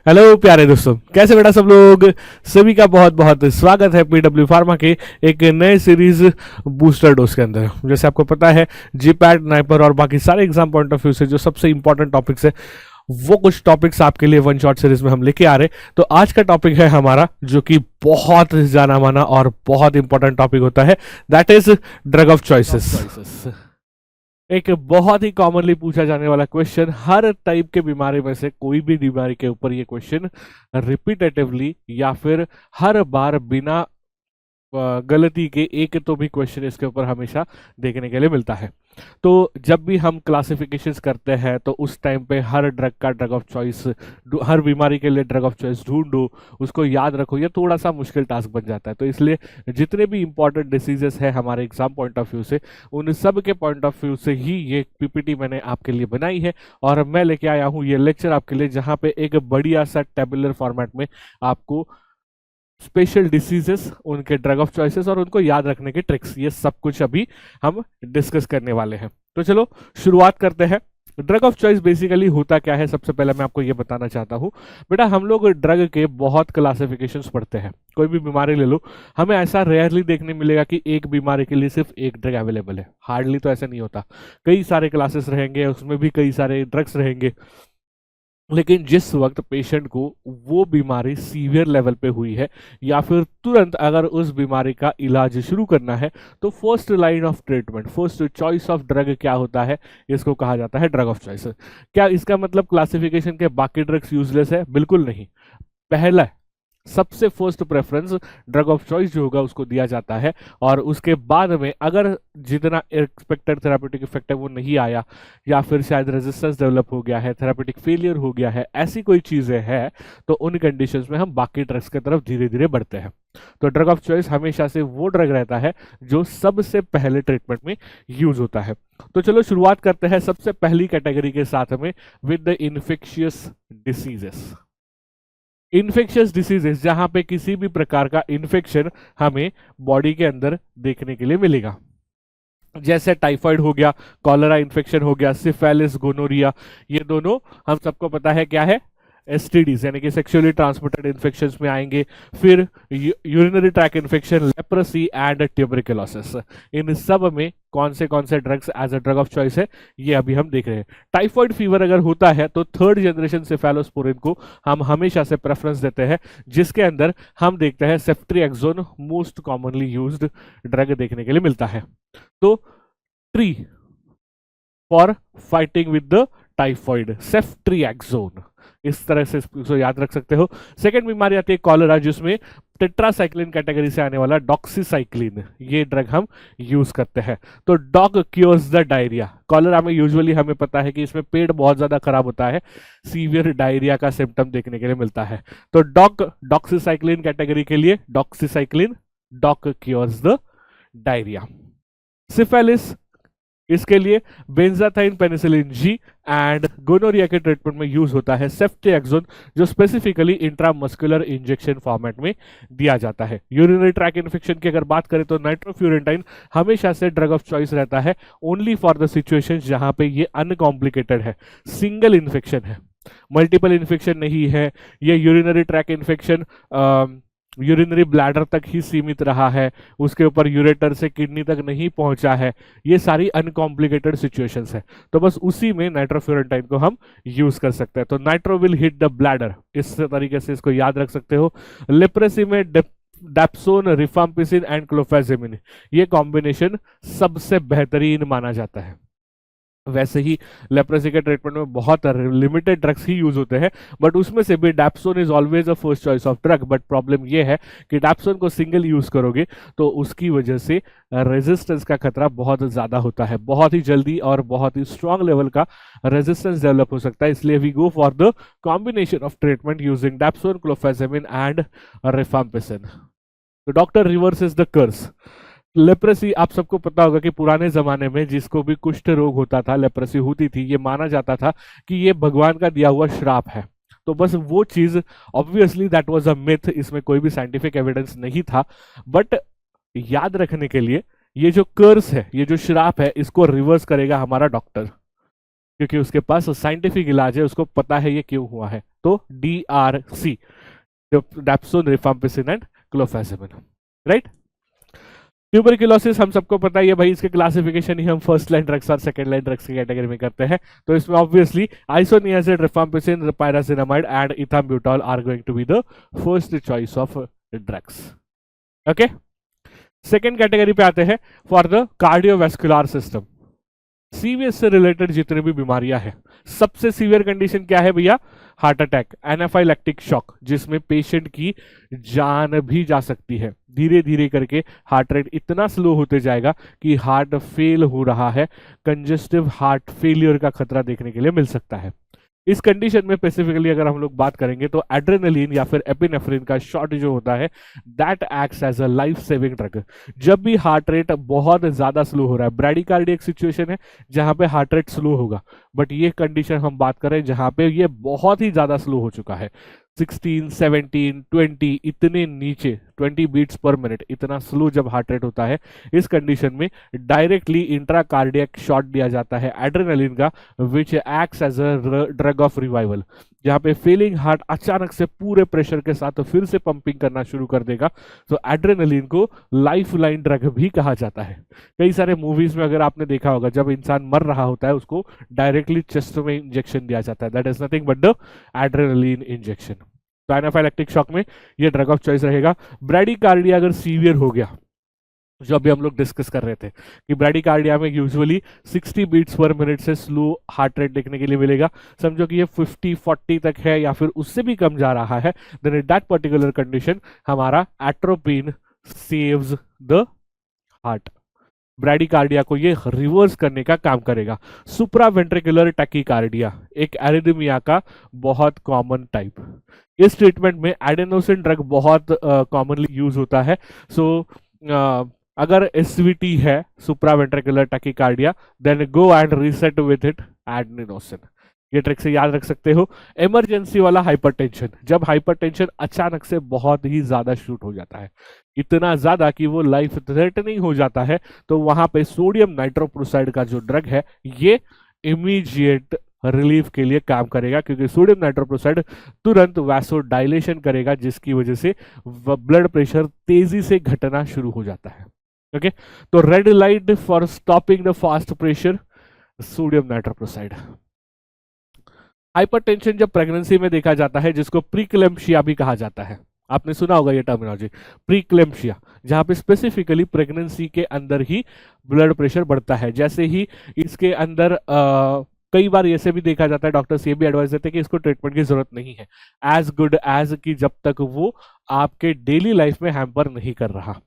Hello प्यारे दोस्तों, कैसे बेटा सब लोग। सभी का बहुत बहुत स्वागत है पीडब्ल्यू फार्मा के एक नए सीरीज बूस्टर डोज के अंदर। जैसे आपको पता है, जीपैट, नाइपर और बाकी सारे एग्जाम पॉइंट ऑफ व्यू से जो सबसे इंपॉर्टेंट टॉपिक्स है वो कुछ टॉपिक्स आपके लिए वन शॉट सीरीज में हम लेके आ रहे हैं। तो आज का टॉपिक है हमारा, जो कि बहुत जाना माना और बहुत इंपॉर्टेंट टॉपिक होता है, that is drug of choices. एक बहुत ही कॉमनली पूछा जाने वाला क्वेश्चन, हर टाइप के बीमारी में से कोई भी बीमारी के ऊपर ये क्वेश्चन रिपीटेटिवली या फिर हर बार बिना गलती के एक तो भी क्वेश्चन इसके ऊपर हमेशा देखने के लिए मिलता है। तो जब भी हम क्लासिफिकेशंस करते हैं तो उस टाइम पे हर ड्रग का ड्रग ऑफ चॉइस, हर बीमारी के लिए ड्रग ऑफ चॉइस ढूंढो, उसको याद रखो, ये थोड़ा सा मुश्किल टास्क बन जाता है। तो इसलिए जितने भी इंपॉर्टेंट डिसीजेस है हमारे एग्जाम पॉइंट ऑफ व्यू से, उन सब के पॉइंट ऑफ व्यू से ही ये पीपीटी मैंने आपके लिए बनाई है और मैं लेके आया हूँ ये लेक्चर आपके लिए, जहाँ पे एक बढ़िया सा टेबुलर फॉर्मेट में आपको स्पेशल डिसीजेस, उनके ड्रग ऑफ चॉइसेस और उनको याद रखने के ट्रिक्स, ये सब कुछ अभी हम डिस्कस करने वाले हैं। तो चलो शुरुआत करते हैं। ड्रग ऑफ चॉइस बेसिकली होता क्या है, सबसे पहले मैं आपको ये बताना चाहता हूँ। बेटा, हम लोग ड्रग के बहुत क्लासिफिकेशंस पढ़ते हैं। कोई भी बीमारी ले लो, हमें ऐसा रेयरली देखने मिलेगा कि एक बीमारी के लिए सिर्फ एक ड्रग अवेलेबल है। हार्डली तो ऐसा नहीं होता, कई सारे क्लासेस रहेंगे, उसमें भी कई सारे ड्रग्स रहेंगे। लेकिन जिस वक्त पेशेंट को वो बीमारी सीवियर लेवल पे हुई है या फिर तुरंत अगर उस बीमारी का इलाज शुरू करना है, तो first line of treatment, first choice of drug क्या होता है, इसको कहा जाता है ड्रग ऑफ चॉइस। क्या इसका मतलब क्लासिफिकेशन के बाकी ड्रग्स यूजलेस है? बिल्कुल नहीं। पहला सबसे first preference drug of choice जो होगा उसको दिया जाता है, और उसके बाद में अगर जितना एक्सपेक्टेड थेरापेटिक इफेक्ट है वो नहीं आया, या फिर शायद रेजिस्टेंस डेवलप हो गया है, थेरापेटिक फेलियर हो गया है, ऐसी कोई चीजें हैं, तो उन कंडीशंस में हम बाकी ड्रग्स की तरफ धीरे धीरे बढ़ते हैं। तो ड्रग ऑफ चॉइस हमेशा से वो ड्रग रहता है जो सबसे पहले ट्रीटमेंट में यूज होता है। तो चलो शुरुआत करते हैं सबसे पहली कैटेगरी के साथ में, with the infectious diseases. Infectious diseases, जहां पे किसी भी प्रकार का इन्फेक्शन हमें बॉडी के अंदर देखने के लिए मिलेगा, जैसे टाइफाइड हो गया, कॉलरा इन्फेक्शन हो गया, सिफेलिस, गोनोरिया, ये दोनों हम सबको पता है क्या है, एसटीडीज यानी कि सेक्सुअली ट्रांसमिटेड इन्फेक्शंस में आएंगे। फिर urinary tract infection, leprosy and tuberculosis, इन सब में कौन से drugs as a drug of choice है, ये अभी हम देख रहे हैं। टाइफाइड फीवर अगर होता है तो थर्ड जनरेशन सेफेलोस्पोरिन को हम हमेशा से प्रेफरेंस देते हैं, जिसके अंदर हम देखते हैं ceftriaxone most commonly used drug देखने के लिए मिलता है। तो tree for fighting with the typhoid, ceftriaxone, इस तरह से इसको याद रख सकते हो। सेकेंड बीमारी आती है कॉलरा, जिसमें टेट्रासाइक्लिन कैटेगरी से आने वाला डॉक्सीसाइक्लिन, ये ड्रग हम यूज करते हैं। तो dog cures the diarrhoea. Cholera में यूजुअली हमें पता है कि इसमें पेट बहुत ज्यादा खराब होता है, सीवियर डायरिया का सिम्टम देखने के लिए मिलता है। तो डॉक्सीसाइक्लिन कैटेगरी के लिए doxycycline, dog cures the diarrhoea. Syphilis, इसके लिए benzathine penicillin G, and gonorrhoea के ट्रीटमेंट में यूज होता है सेफ्ट्रिएक्सोन, जो स्पेसिफिकली इंट्रामस्कुलर इंजेक्शन फॉर्मेट में दिया जाता है। यूरिनरी ट्रैक इन्फेक्शन की अगर बात करें तो नाइट्रोफ्यूरेंटाइन हमेशा से ड्रग ऑफ चॉइस रहता है, ओनली फॉर द सिचुएशन जहां पे ये अनकॉम्प्लिकेटेड है, सिंगल इन्फेक्शन है, मल्टीपल इन्फेक्शन नहीं है, ये urinary tract infection urinary bladder तक ही सीमित रहा है, उसके ऊपर यूरेटर से किडनी तक नहीं पहुंचा है, ये सारी अनकॉम्प्लिकेटेड सिचुएशंस है। तो बस उसी में नाइट्रोफ्यूरेंटाइन को हम यूज कर सकते हैं। तो nitro will hit the bladder, इस तरीके से इसको याद रख सकते हो। लेप्रेसी में डैप्सोन, रिफाम्पिसिन एंड क्लोफेजिमिन, ये कॉम्बिनेशन सबसे बेहतरीन माना जाता है। वैसे ही लेप्रेसी के ट्रीटमेंट में बहुत लिमिटेड ड्रग्स ही यूज होते हैं, बट उसमें से भी dapsone is always a first choice of drug. But problem ये है कि डैप्सोन को सिंगल यूज करोगे तो उसकी वजह से रेजिस्टेंस का खतरा बहुत ज्यादा होता है, बहुत ही जल्दी और बहुत ही स्ट्रॉन्ग लेवल का रेजिस्टेंस डेवलप हो सकता है। इसलिए we go for the combination of treatment using dapsone, clofazimine and rifampicin. तो doctor reverses the curse. Leprosy, आप सबको पता होगा कि पुराने जमाने में जिसको भी कुष्ठ रोग होता था, लेप्रेसी होती थी, ये माना जाता था कि ये भगवान का दिया हुआ श्राप है। तो बस वो चीज, obviously that was a myth, इसमें कोई भी साइंटिफिक एविडेंस नहीं था, बट याद रखने के लिए ये जो कर्स है, ये जो श्राप है, इसको रिवर्स करेगा हमारा डॉक्टर। क्योंकि उसके पास साइंटिफिक इलाज है, उसको पता है ये क्यों हुआ है। तो DRC, dapsone, rifampicin and clofazimine, right. Tuberculosis हम सबको पता ही है भाई, इसके क्लासिफिकेशन ही हम फर्स्ट लाइन ड्रग्स और सेकंड लाइन ड्रग्स की कैटेगरी में करते हैं। तो इसमें obviously isoniazid, rifampicin, pyrazinamide and ethambutol are going to be the first choice of drugs. Okay, second category पे आते हैं, for the cardiovascular system. CVS से रिलेटेड जितनी भी बीमारियां हैं, सबसे सीवियर कंडीशन क्या है भैया? हार्ट अटैक, एनाफाइलैक्टिक शॉक, जिसमें पेशेंट की जान भी जा सकती है। धीरे धीरे करके हार्ट रेट इतना स्लो होते जाएगा कि हार्ट फेल हो रहा है, कंजेस्टिव हार्ट फेलियर का खतरा देखने के लिए मिल सकता है। इस कंडीशन में स्पेसिफिकली अगर हम लोग बात करेंगे तो एड्रेनलिन या फिर एपिनेफ्रिन का शॉट जो होता है, that acts as a life saving drug. जब भी हार्ट रेट बहुत ज्यादा स्लो हो रहा है, ब्रैडिकार्डिया एक सिचुएशन है जहां पे हार्ट रेट स्लो होगा, बट ये कंडीशन हम बात करें जहां पे ये बहुत ही ज्यादा स्लो हो चुका है, 16, 17, 20 इतने नीचे, 20 बीट्स पर मिनट, इतना स्लो जब हार्ट रेट होता है, इस कंडीशन में डायरेक्टली इंट्राकार्डियक शॉट दिया जाता है एड्रेनलिन का, which acts as a drug of revival. जहां पे फेलिंग हार्ट अचानक से पूरे प्रेशर के साथ फिर से पंपिंग करना शुरू कर देगा, तो एड्रेनलिन को लाइफ लाइन ड्रग भी कहा जाता है। कई सारे मूवीज में अगर आपने देखा होगा, जब इंसान मर रहा होता है उसको डायरेक्टली चेस्ट में इंजेक्शन दिया जाता है, that is nothing but the adrenaline injection. तो एनाफाइलैक्टिक शॉक में ये ड्रग ऑफ चॉइस रहेगा। ब्रैडिकार्डिया अगर सीवियर हो गया, जो अभी हम लोग डिस्कस कर रहे थे कि ब्रैडिकार्डिया में यूजुअली 60 बीट्स पर मिनट से स्लो हार्ट रेट देखने के लिए मिलेगा, समझो कि ये 50-40 तक है या फिर उससे भी कम जा रहा है, then in that particular condition हमारा atropine saves the heart. Bradycardia को ये रिवर्स करने का काम करेगा। सुप्रावेंट्रिकुलर टैकीकार्डिया एक एरिथमिया का बहुत कॉमन टाइप। इस ट्रीटमेंट में एडेनोसिन ड्रग बहुत कॉमनली यूज होता है। सो अगर एसवीटी है, supraventricular tachycardia, then go and reset with it adenosine. ये ट्रिक से याद रख सकते हो। इमरजेंसी वाला हाइपरटेंशन, जब हाइपरटेंशन अचानक से बहुत ही ज्यादा शूट हो जाता है, इतना ज्यादा कि वो लाइफ थ्रेटनिंग हो जाता है, तो वहां पे सोडियम नाइट्रोप्रोसाइड का जो ड्रग है ये इमीडिएट रिलीफ के लिए काम करेगा, क्योंकि सोडियम नाइट्रोप्रोसाइड तुरंत वैसोडाइलेशन करेगा, जिसकी वजह से ब्लड प्रेशर तेजी से घटना शुरू हो जाता है। ओके, तो red light for stopping the fast pressure, sodium nitroprusside. Hypertension जब प्रेगनेंसी में देखा जाता है, जिसको प्रीक्लेम्पशिया भी कहा जाता है, आपने सुना होगा ये टर्मिनोलॉजी, प्रीक्लेम्पशिया, जहां पे स्पेसिफिकली प्रेगनेंसी के अंदर ही ब्लड प्रेशर बढ़ता है। जैसे ही इसके अंदर कई बार ऐसे भी देखा जाता है, डॉक्टर्स ये भी एडवाइस देते हैं कि इसको ट्रीटमेंट की जरूरत नहीं है, एज गुड एज कि जब तक वो आपके डेली लाइफ में हैम्पर नहीं कर रहा,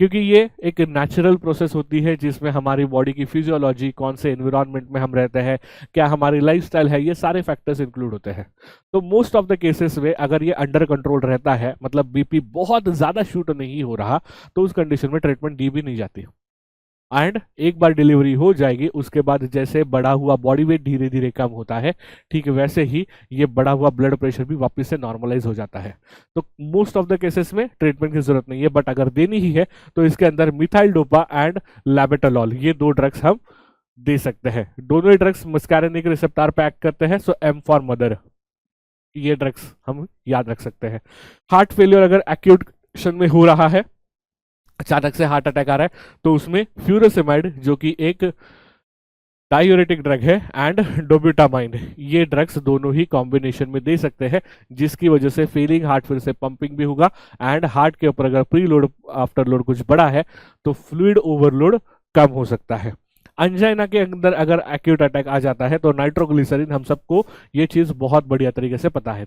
क्योंकि ये एक नेचुरल प्रोसेस होती है जिसमें हमारी बॉडी की फिजियोलॉजी, कौन से एनवायरनमेंट में हम रहते हैं, क्या हमारी लाइफस्टाइल है, ये सारे फैक्टर्स इंक्लूड होते हैं। तो मोस्ट ऑफ द केसेस में अगर ये अंडर कंट्रोल रहता है, मतलब बीपी बहुत ज्यादा शूट नहीं हो रहा, तो उस कंडीशन में ट्रीटमेंट दी भी नहीं जाती। एंड एक बार डिलीवरी हो जाएगी, उसके बाद जैसे बढ़ा हुआ बॉडी वेट धीरे धीरे कम होता है, ठीक वैसे ही ये बढ़ा हुआ ब्लड प्रेशर भी वापस से नॉर्मलाइज हो जाता है। तो मोस्ट ऑफ द केसेस में ट्रीटमेंट की जरूरत नहीं है, बट अगर देनी ही है तो इसके अंदर मिथाइल डोपा एंड लैबेटालॉल, ये दो ड्रग्स हम दे सकते हैं। दोनों ही ड्रग्स मस्कारेनिक रिसेप्टर पे एक्ट करते हैं, सो एम फॉर मदर, ये ड्रग्स हम याद रख सकते हैं। हार्ट फेलियर अगर एक्यूट कंडीशन में हो रहा है, अचानक से हार्ट अटैक आ रहा है, तो उसमें फ्यूरोसेमाइड जो कि एक डायूरेटिक ड्रग है एंड डोब्यूटामाइन, ये ड्रग्स दोनों ही कॉम्बिनेशन में दे सकते हैं, जिसकी वजह से फेलिंग हार्ट फिर से पंपिंग भी होगा, एंड हार्ट के ऊपर अगर प्री लोड आफ्टर लोड कुछ बड़ा है तो फ्लूइड ओवरलोड कम हो सकता है। अंजाइना के अंदर अगर एक्यूट अटैक आ जाता है तो नाइट्रोग्लिसरीन, हम सबको ये चीज बहुत बढ़िया तरीके से पता है,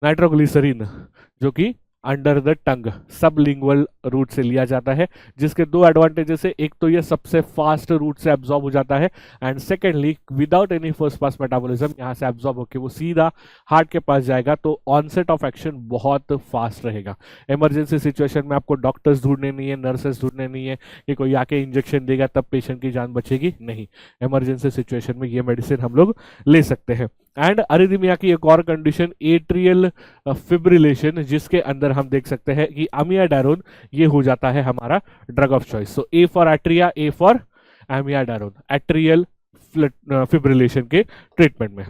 नाइट्रोग्लिसरीन जो कि under the tongue sublingual route से लिया जाता है, जिसके दो एडवांटेजेस है, एक तो ये सबसे फास्ट रूट से एब्जॉर्ब हो जाता है, and secondly without any first pass metabolism यहाँ से एब्जॉर्ब होकर वो सीधा हार्ट के पास जाएगा, तो ऑनसेट ऑफ एक्शन बहुत फास्ट रहेगा। इमरजेंसी सिचुएशन में आपको डॉक्टर्स ढूंढने नहीं है, नर्सेस ढूंढने नहीं है कि कोई आके इंजेक्शन देगा तब पेशेंट की जान बचेगी, नहीं, इमरजेंसी सिचुएशन में ये मेडिसिन हम लोग ले सकते हैं। एंड अरिथमिया की एक और कंडीशन एट्रियल फिब्रिलेशन, जिसके अंदर हम देख सकते हैं कि अमियाडारोन ये हो जाता है हमारा drug of choice. So A for atria, A for amiodarone, atrial fibrillation के ट्रीटमेंट में।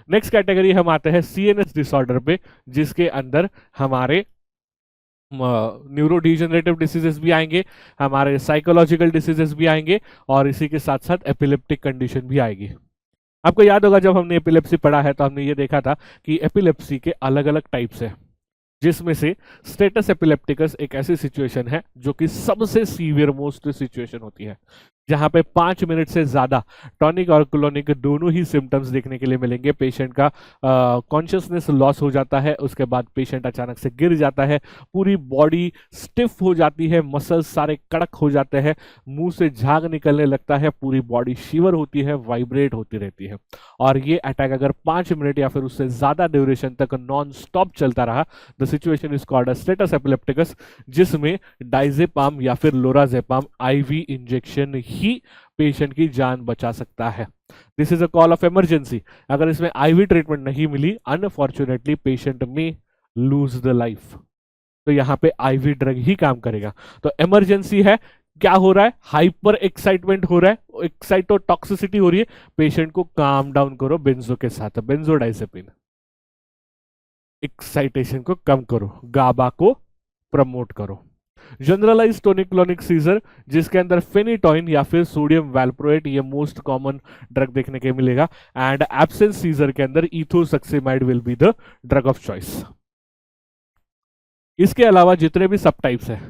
नेक्स्ट कैटेगरी हम आते हैं सीएनएस डिसऑर्डर पे, जिसके अंदर हमारे न्यूरोडिजेनरेटिव डिसीजेस भी आएंगे, हमारे साइकोलॉजिकल डिसीजेस भी आएंगे, और इसी के साथ साथ एपिलेप्टिक कंडीशन भी आएगी। आपको याद होगा जब हमने एपिलेप्सी पढ़ा है तो हमने ये देखा था कि एपिलेप्सी के अलग अलग टाइप्स है, जिसमें से स्टेटस एपिलेप्टिकस एक ऐसी सिचुएशन है जो कि सबसे सीवियर मोस्ट सिचुएशन होती है, जहां पे 5 मिनट से ज्यादा टॉनिक और क्लोनिक दोनों ही सिम्टम्स देखने के लिए मिलेंगे। पेशेंट का कॉन्शियसनेस लॉस हो जाता है, उसके बाद पेशेंट अचानक से गिर जाता है, पूरी बॉडी स्टिफ हो जाती है, मसल्स सारे कड़क हो जाते हैं, मुंह से झाग निकलने लगता है, पूरी बॉडी शिवर होती है, वाइब्रेट होती रहती है। और ये अटैक अगर 5 मिनट या फिर उससे ज्यादा ड्यूरेशन तक नॉन स्टॉप चलता रहा, the situation is called status epilepticus, जिसमें डाइजेपाम या फिर लोराजेपाम आईवी इंजेक्शन ही पेशेंट की जान बचा सकता है। This is a call of emergency. अगर इसमें आईवी ट्रीटमेंट नहीं मिली, अनफॉर्चुनेटली पेशेंट में लूज द लाइफ। तो यहां पे आईवी ड्रग ही काम करेगा। तो इमरजेंसी है, क्या हो रहा है, हाइपर एक्साइटमेंट हो रहा है, एक्साइटोटॉक्सिसिटी हो रही है, पेशेंट को काम डाउन करो बेंजो के साथ, बेंजोडाइजेपिन। एक्साइटेशन को कम करो, गाबा को प्रमोट करो। जनरलाइज टोनिक क्लोनिक सीजर, जिसके अंदर फेनिटोइन या फिर सोडियम वैल्प्रोएट, ये मोस्ट कॉमन ड्रग देखने के मिलेगा। एंड एब्सेंस सीजर के अंदर ethosuximide will be the drug of choice. इसके अलावा जितने भी सब टाइप्स हैं,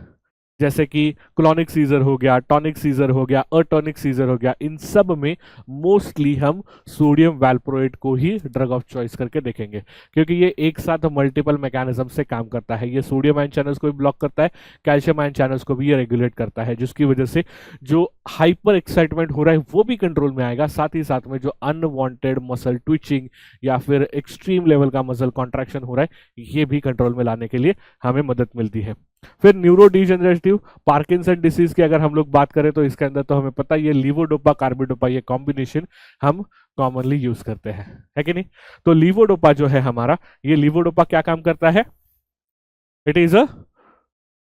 जैसे कि क्लोनिक सीजर हो गया, टॉनिक सीजर हो गया, अटॉनिक सीजर हो गया, इन सब में मोस्टली हम सोडियम वैल्प्रोएट को ही ड्रग ऑफ चॉइस करके देखेंगे, क्योंकि ये एक साथ मल्टीपल मैकेनिज्म से काम करता है। ये सोडियम आयन चैनल्स को भी ब्लॉक करता है, कैल्शियम आयन चैनल्स को भी ये रेगुलेट करता है, जिसकी वजह से जो हाइपर एक्साइटमेंट हो रहा है वो भी कंट्रोल में आएगा, साथ ही साथ में जो अनवांटेड मसल ट्विचिंग या फिर एक्सट्रीम लेवल का मसल कॉन्ट्रैक्शन हो रहा है, ये भी कंट्रोल में लाने के लिए हमें मदद मिलती है। फिर न्यूरोडिजेनरेटिव पार्किंसन डिसीज की अगर हम लोग बात करें तो इसके अंदर तो हमें पता है ये लीवोडोपा कार्बिडोपा, ये कॉम्बिनेशन हम कॉमनली यूज करते हैं, है कि नहीं। तो लीवोडोपा जो है हमारा, ये लीवोडोपा क्या काम करता है, it is a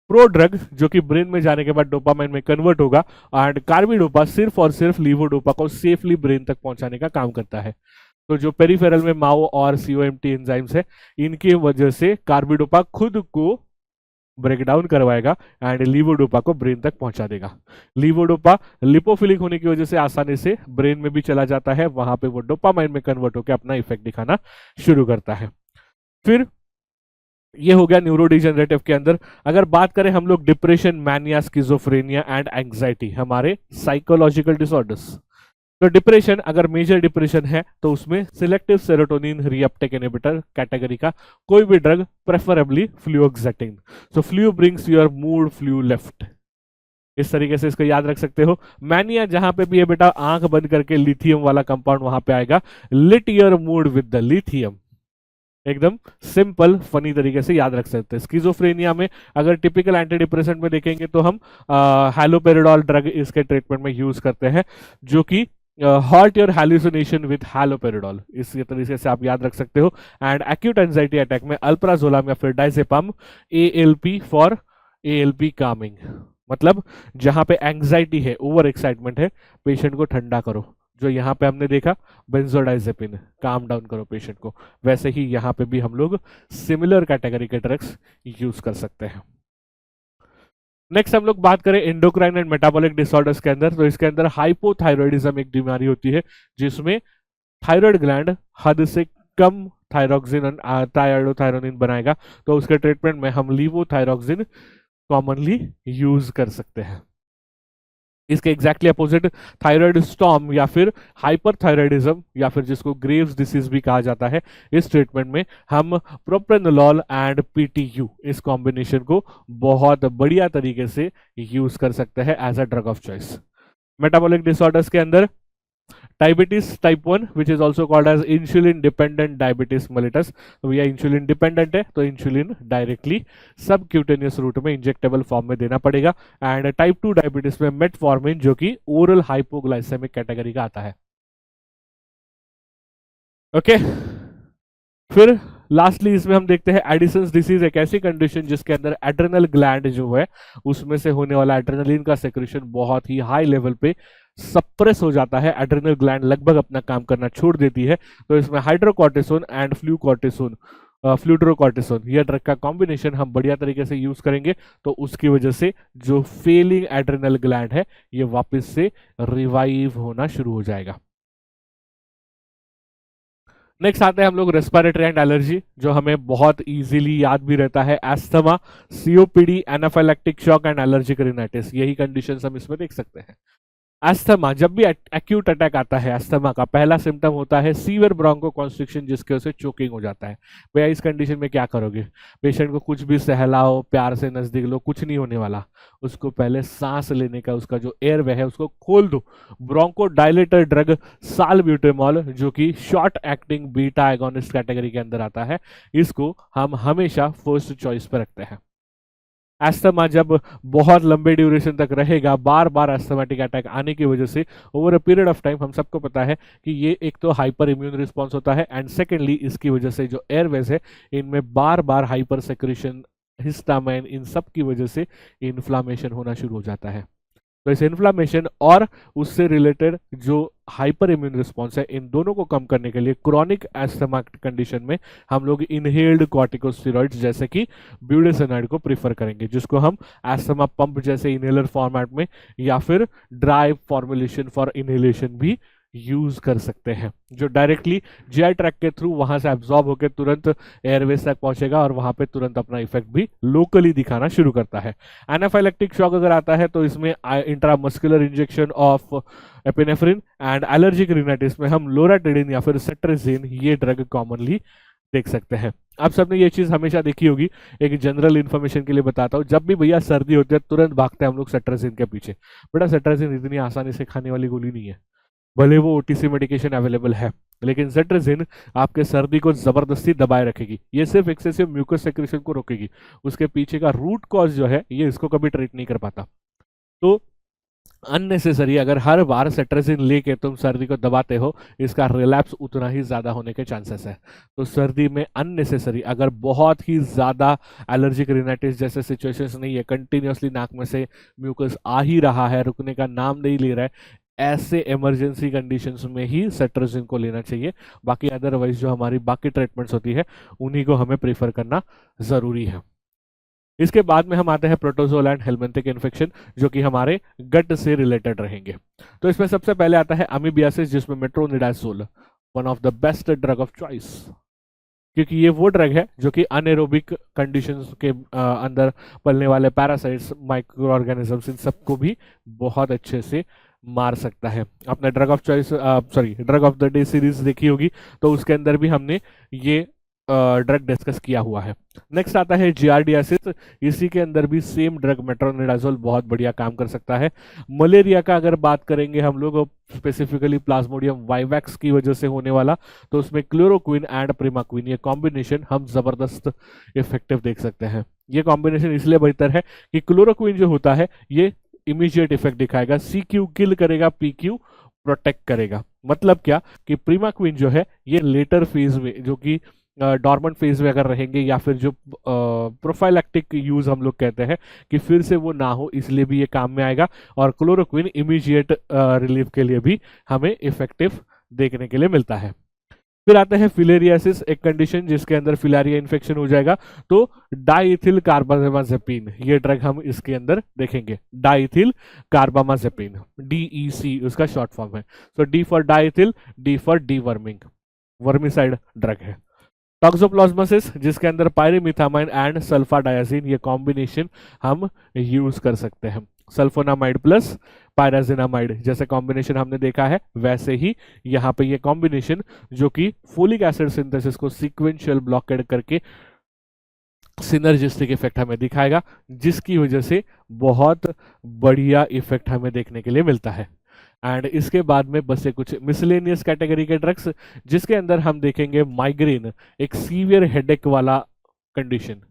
pro drug जो कि ब्रेन में जाने के बाद डोपामाइन में कन्वर्ट होगा, एंड कार्बिडोपा सिर्फ और सिर्फ लीवोडोपा को सेफली ब्रेन तक पहुंचाने का काम करता है। तो जो पेरिफेरल में माओ और सीओएमटी एंजाइम्स है, इनकी वजह से कार्बिडोपा खुद को ब्रेक डाउन करवाएगा एंड लीवोडोपा को ब्रेन तक पहुंचा देगा। लीवोडोपा लिपोफिलिक होने की वजह से आसानी से ब्रेन में भी चला जाता है, वहां पे वो डोपामाइन में कन्वर्ट होकर अपना इफेक्ट दिखाना शुरू करता है। फिर ये हो गया न्यूरोडिजेनरेटिव के अंदर। अगर बात करें हम लोग depression, mania, schizophrenia and anxiety, हमारे साइकोलॉजिकल डिसऑर्डर्स। तो डिप्रेशन, अगर मेजर डिप्रेशन है तो उसमें selective serotonin reuptake inhibitor category का कोई भी drug, preferably fluoxetine. So flu brings your mood, flu left, इस तरीके से इसको याद रख सकते हो। मैनिया जहां पे भी है बेटा, आंख बंद करके लिथियम वाला कंपाउंड वहां पे आएगा, lit your mood with the lithium. एकदम सिंपल फनी तरीके से याद रख सकते हैं। स्किजोफ्रेनिया में अगर टिपिकल एंटी डिप्रेसेंट में देखेंगे तो हम हैलोपेरिडोल ड्रग इसके ट्रीटमेंट में यूज करते हैं, जो कि हॉल्ट योर हैलुसिनेशन विद हैलोपेरिडोल, इस तरीके से आप याद रख सकते हो। एंड एक्यूट एंजाइटी अटैक में अल्प्राजोलाम या फिर diazepam, ALP for ALP Kameng, मतलब जहां पे एंजाइटी है, ओवर एक्साइटमेंट है, पेशेंट को ठंडा करो। जो यहाँ पे हमने देखा बेंजोडाइजेपिन, काम डाउन करो पेशेंट को, वैसे ही यहाँ पे भी हम लोग सिमिलर कैटेगरी के ड्रग्स यूज कर सकते हैं। नेक्स्ट हम लोग बात करें एंडोक्राइन एंड मेटाबॉलिक डिसऑर्डर्स के अंदर, तो इसके अंदर हाइपोथायरॉयडिज्म एक बीमारी होती है, जिसमें थायराइड ग्लैंड हद से कम थायरोक्सिन थायरोथायरोनिन बनाएगा। तो उसके ट्रीटमेंट में हम लीवोथायरोक्सिन कॉमनली यूज कर सकते हैं। इसके एग्जैक्टली अपोजिट थायराइड स्टॉर्म या फिर हाइपरथायराइडिज्म या फिर जिसको ग्रेव्स डिसीज भी कहा जाता है, इस ट्रीटमेंट में हम प्रोप्रेनोलॉल एंड पीटीयू, इस कॉम्बिनेशन को बहुत बढ़िया तरीके से यूज कर सकते हैं as a drug of choice. Metabolic disorders के अंदर diabetes type 1 which is also called as insulin dependent diabetes mellitus. तो भैया इंसुलिन डिपेंडेंट है तो इंसुलिन डायरेक्टली सबक्यूटेनियस रूट में इंजेक्टेबल फॉर्म में देना पड़ेगा। एंड टाइप 2 डायबिटीज में मेटफॉर्मिन, जो कि ओरल हाइपोग्लाइसेमिक कैटेगरी का आता है। ओके फिर लास्टली इसमें हम देखते हैं एडिसन्स डिसीज, एक ऐसी कंडीशन जिसके अंदर एड्रेनल ग्लैंड जो है उसमें से होने वाला एड्रेनलिन का सेक्रेशन बहुत ही हाई लेवल पे सप्रेस हो जाता है, एड्रिनल ग्लैंड लगभग अपना काम करना छोड़ देती है, तो इसमें हाइड्रोकॉर्टिसोन एंड फ्लूड्रोकॉर्टिसोन यह ड्रग का कॉम्बिनेशन हम बढ़िया तरीके से यूज करेंगे, तो उसकी वजह से जो फेलिंग एड्रिनल ग्लैंड है ये वापस से रिवाइव होना शुरू हो जाएगा। नेक्स्ट आते हैं हम लोग रेस्पिरेटरी एंड एलर्जी, जो हमें बहुत इजीली याद भी रहता है, asthma, COPD, anaphylactic shock and allergic rhinitis, यही कंडीशंस हम इसमें देख सकते हैं। अस्थमा, जब भी एक्यूट अटैक आता है अस्थमा का पहला सिम्टम होता है सीवियर ब्रोंको कॉन्स्ट्रिक्शन, जिसके वजह से चोकिंग हो जाता है। भैया इस कंडीशन में क्या करोगे? पेशेंट को कुछ भी सहलाओ, प्यार से नजदीक लो, कुछ नहीं होने वाला। उसको पहले सांस लेने का उसका जो एयरवे है उसको खोल दो। ब्रोंको डायलेटर ड्रग साल्ब्यूटामॉल, जो कि short acting beta agonist category के अंदर आता है, इसको हम हमेशा फर्स्ट चॉइस पर रखते हैं। एस्थमा जब बहुत लंबे ड्यूरेशन तक रहेगा, बार बार एस्थमेटिक अटैक आने की वजह से over a period of time, हम सबको पता है कि ये एक तो हाइपर इम्यून रिस्पॉन्स होता है, एंड सेकेंडली इसकी वजह से जो एयरवेज है इनमें बार बार हाइपर सेक्रेशन, हिस्टामाइन, इन सब की वजह से इन्फ्लामेशन होना शुरू हो जाता है। तो इस इन्फ्लामेशन और उससे रिलेटेड जो हाइपर इम्यून रिस्पॉन्स है, इन दोनों को कम करने के लिए क्रॉनिक एस्थमा कंडीशन में हम लोग इनहेल्ड कॉर्टिकोस्टेरॉइड्स जैसे कि ब्यूडेसिनाइड को प्रीफर करेंगे, जिसको हम एस्थमा पंप जैसे इनहेलर फॉर्मेट में या फिर ड्राई फॉर्मुलेशन फॉर इनहेलेशन भी यूज कर सकते हैं, जो डायरेक्टली जीआई ट्रैक के थ्रू वहां से एब्जॉर्ब होकर तुरंत एयरवेज तक पहुंचेगा और वहां पे तुरंत अपना इफेक्ट भी लोकली दिखाना शुरू करता है। एनाफाइलेक्टिक शॉक अगर आता है तो इसमें intramuscular injection of epinephrine, and allergic rhinitis में हम लोराटिडिन या फिर सेट्रेजिन ये ड्रग कॉमनली देख सकते हैं। आप सबने ये चीज हमेशा देखी होगी, एक जनरल इन्फॉर्मेशन के लिए बताता हूँ, जब भी भैया सर्दी होती है तुरंत भागते हैं हम लोग सेट्रेजिन के पीछे। बेटा सेट्रेजिन इतनी आसानी से खाने वाली गोली नहीं है, भले वो ओटीसी मेडिकेशन अवेलेबल है, लेकिन सेट्रेजिन आपके सर्दी को जबरदस्ती दबाए रखेगी। ये सिर्फ एक्सेसिव म्यूकस सेक्रेशन को रोकेगी, उसके पीछे का रूट कॉज जो है ये इसको कभी ट्रीट नहीं कर पाता। तो अननेसेसरी अगर हर बार सेट्रेजिन लेके तुम सर्दी को दबाते हो, इसका रिलैप्स उतना ही ज्यादा होने के चांसेस है। तो सर्दी में अननेसेसरी अगर बहुत ही ज्यादा एलर्जिक रिनाइटिस जैसे सिचुएशंस नहीं है, कंटिन्यूअसली नाक में से म्यूकस आ ही रहा है, रुकने का नाम नहीं ले रहा है, ऐसे इमरजेंसी कंडीशंस में ही सेट्रेजिन को लेना चाहिए। बाकी अदरवाइज जो हमारी बाकी ट्रीटमेंट्स होती है उन्हीं को हमें प्रेफर करना जरूरी है। इसके बाद में हम आते हैं प्रोटोजोल एंड हेलमिंथिक इन्फेक्शन, जो कि हमारे गट से रिलेटेड रहेंगे। तो इसमें सबसे पहले आता है अमीबियासिस, जिसमें metronidazole one of the best drug of choice, क्योंकि ये वो ड्रग है जो कि अनएरोबिक कंडीशंस के अंदर पलने वाले पैरासाइट्स, माइक्रो ऑर्गेनिजम्स, इन सबको भी बहुत अच्छे से मार सकता है। आपने drug of choice drug of the day series देखी होगी, तो उसके अंदर भी हमने ये ड्रग डिस्कस किया हुआ है। नेक्स्ट आता है जियार्डियासिस, इसी के अंदर भी सेम ड्रग मेट्रोनिडाजोल बहुत बढ़िया काम कर सकता है। मलेरिया का अगर बात करेंगे हम लोग, स्पेसिफिकली प्लाज्मोडियम वाइवैक्स की वजह से होने वाला, तो उसमें क्लोरोक्विन एंड प्रिमाक्विन ये कॉम्बिनेशन हम जबरदस्त इफेक्टिव देख सकते हैं। ये कॉम्बिनेशन इसलिए बेहतर है कि क्लोरोक्विन जो होता है ये इमीडिएट इफेक्ट दिखाएगा, सी क्यू किल करेगा, पी क्यू प्रोटेक्ट करेगा। मतलब क्या कि प्रीमाक्विन जो है ये लेटर फेज में, जो कि डॉर्मेंट फेज में अगर रहेंगे, या फिर जो प्रोफाइलैक्टिक यूज हम लोग कहते हैं कि फिर से वो ना हो, इसलिए भी ये काम में आएगा। और क्लोरोक्विन इमीडिएट रिलीफ के लिए भी हमें इफेक्टिव देखने के लिए मिलता है। फिर आते हैं फिलेरियासिस, एक कंडीशन जिसके अंदर फिलारिया इन्फेक्शन हो जाएगा, तो डाइथिल कार्बामाजेपिन ये ड्रग हम इसके अंदर देखेंगे। डाइथिल कार्बामाजेपिन, DEC उसका शॉर्ट फॉर्म है। तो D for diethyl, D for deworming, vermicide drug है। टॉक्सोप्लाज्मोसिस, जिसके अंदर पायरीमिथामाइन एंड सल्फाडायाजिन ये कॉम्बिनेशन हम यूज कर सकते हैं। सल्फोनामाइड प्लस पायराजिनामाइड जैसे कॉम्बिनेशन हमने देखा है, वैसे ही यहाँ पे ये कॉम्बिनेशन जो कि फोलिक एसिड सिंथेसिस को सीक्वेंशियल ब्लॉकेड करके सिनर्जिस्टिक इफेक्ट हमें दिखाएगा, जिसकी वजह से बहुत बढ़िया इफेक्ट हमें देखने के लिए मिलता है। एंड इसके बाद में बसे कुछ मिसलेनियस कैटेगरी के ड्रग्स, जिसके अंदर हम देखेंगे माइग्रेन, एक सीवियर हेडेक वाला कंडीशन,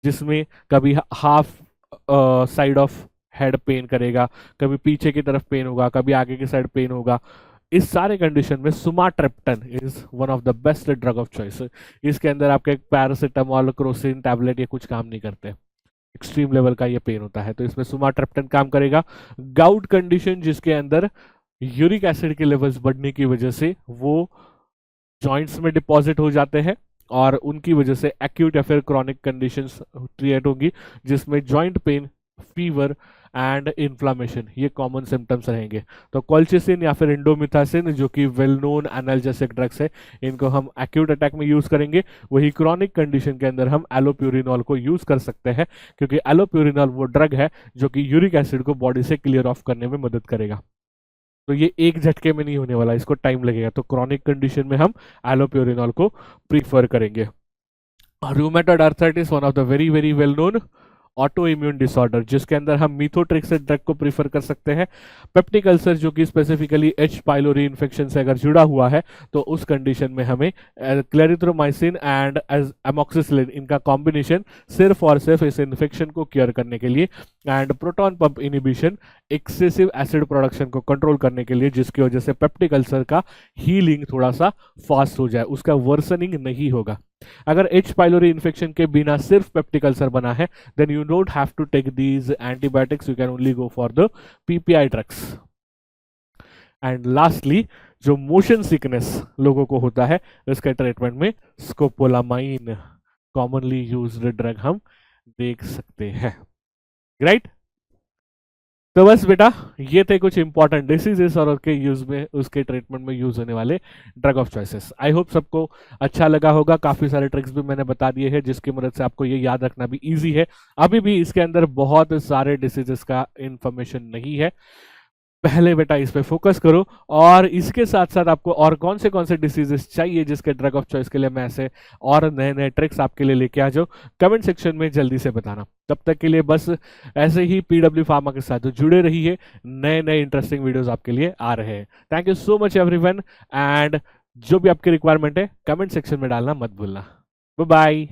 जिसमें कभी half side of head pen करेगा, कभी पीछे की तरफ पेन होगा, कभी आगे की साइड पेन होगा। इस सारे कंडीशन में sumatriptan is one of the best drug of choice. इसके अंदर आपके पैरासिटामोल, क्रोसिन टैबलेट ये कुछ काम नहीं करते, एक्सट्रीम लेवल का ये पेन होता है, तो इसमें सुमाट्रेप्टन काम करेगा। गाउट कंडीशन जिसके अंदर यूरिक एसिड के लेवल्स बढ़ने की वजह से वो जॉइंट्स में डिपॉजिट हो जाते हैं और उनकी वजह से एक्यूट या फिर क्रॉनिक कंडीशंस क्रिएट होंगी, जिसमें joint pain, fever and inflammation ये कॉमन सिम्टम्स रहेंगे। तो कॉल्चिसिन या फिर इंडोमिथासिन जो कि वेल नोन एनाल्जेसिक ड्रग्स है, इनको हम एक्यूट अटैक में यूज करेंगे। वही क्रॉनिक कंडीशन के अंदर हम एलोप्यूरिनॉल को यूज कर सकते हैं, क्योंकि एलोप्यूरिनॉल वो ड्रग है जो कि यूरिक एसिड को बॉडी से क्लियर ऑफ करने में मदद करेगा। तो ये एक झटके में नहीं होने वाला, इसको टाइम लगेगा। तो क्रॉनिक कंडीशन में हम एलोप्यूरिनॉल को प्रीफर करेंगे। Rheumatoid arthritis, one of the very very well known auto immune disorder, जिसके अंदर हम मीथोट्रेक्सेट ड्रग को प्रीफर कर सकते हैं। पेप्टिक अल्सर जो कि स्पेसिफिकली एच पाइलोरी इन्फेक्शन से अगर जुड़ा हुआ है, तो उस कंडीशन में हमें क्लेरिथ्रोमाइसिन एंड एमोक्सिसिलिन इनका कॉम्बिनेशन सिर्फ और सिर्फ इस इन्फेक्शन को क्योर करने के लिए, and proton pump inhibition excessive acid production को कंट्रोल करने के लिए, जिसकी वजह से पेप्टिक अल्सर का हीलिंग थोड़ा सा फास्ट हो जाए, उसका वर्सनिंग नहीं होगा। अगर एच पाइलोरी इन्फेक्शन के बिना सिर्फ पेप्टिक अल्सर बना है, then you don't have to take these antibiotics, you can only go for the PPI drugs. And lastly, जो मोशन सिकनेस लोगों को होता है, इसके ट्रीटमेंट में स्कोपोलामाइन कॉमनली यूज्ड ड्रग हम देख सकते हैं। राइट? तो बस बेटा, ये थे कुछ इंपॉर्टेंट डिसीजेस और उसके यूज में, उसके ट्रीटमेंट में यूज होने वाले drug of choices. I hope सबको अच्छा लगा होगा। काफी सारे ट्रिक्स भी मैंने बता दिए हैं, जिसकी मदद से आपको ये याद रखना भी इजी है। अभी भी इसके अंदर बहुत सारे डिसीजेस का इंफॉर्मेशन नहीं है। पहले बेटा इस पे फोकस करो, और इसके साथ साथ आपको और कौन से डिसीजेस चाहिए जिसके ड्रग ऑफ चॉइस के लिए मैं ऐसे और नए नए ट्रिक्स आपके लिए लेके आ जाऊं, कमेंट सेक्शन में जल्दी से बताना। तब तक के लिए बस ऐसे ही पीडब्ल्यू फार्मा के साथ जुड़े रहिए, नए नए इंटरेस्टिंग वीडियोस आपके लिए आ रहे हैं। Thank you so much everyone, and जो भी आपकी रिक्वायरमेंट है कमेंट सेक्शन में डालना मत भूलना। Bye bye.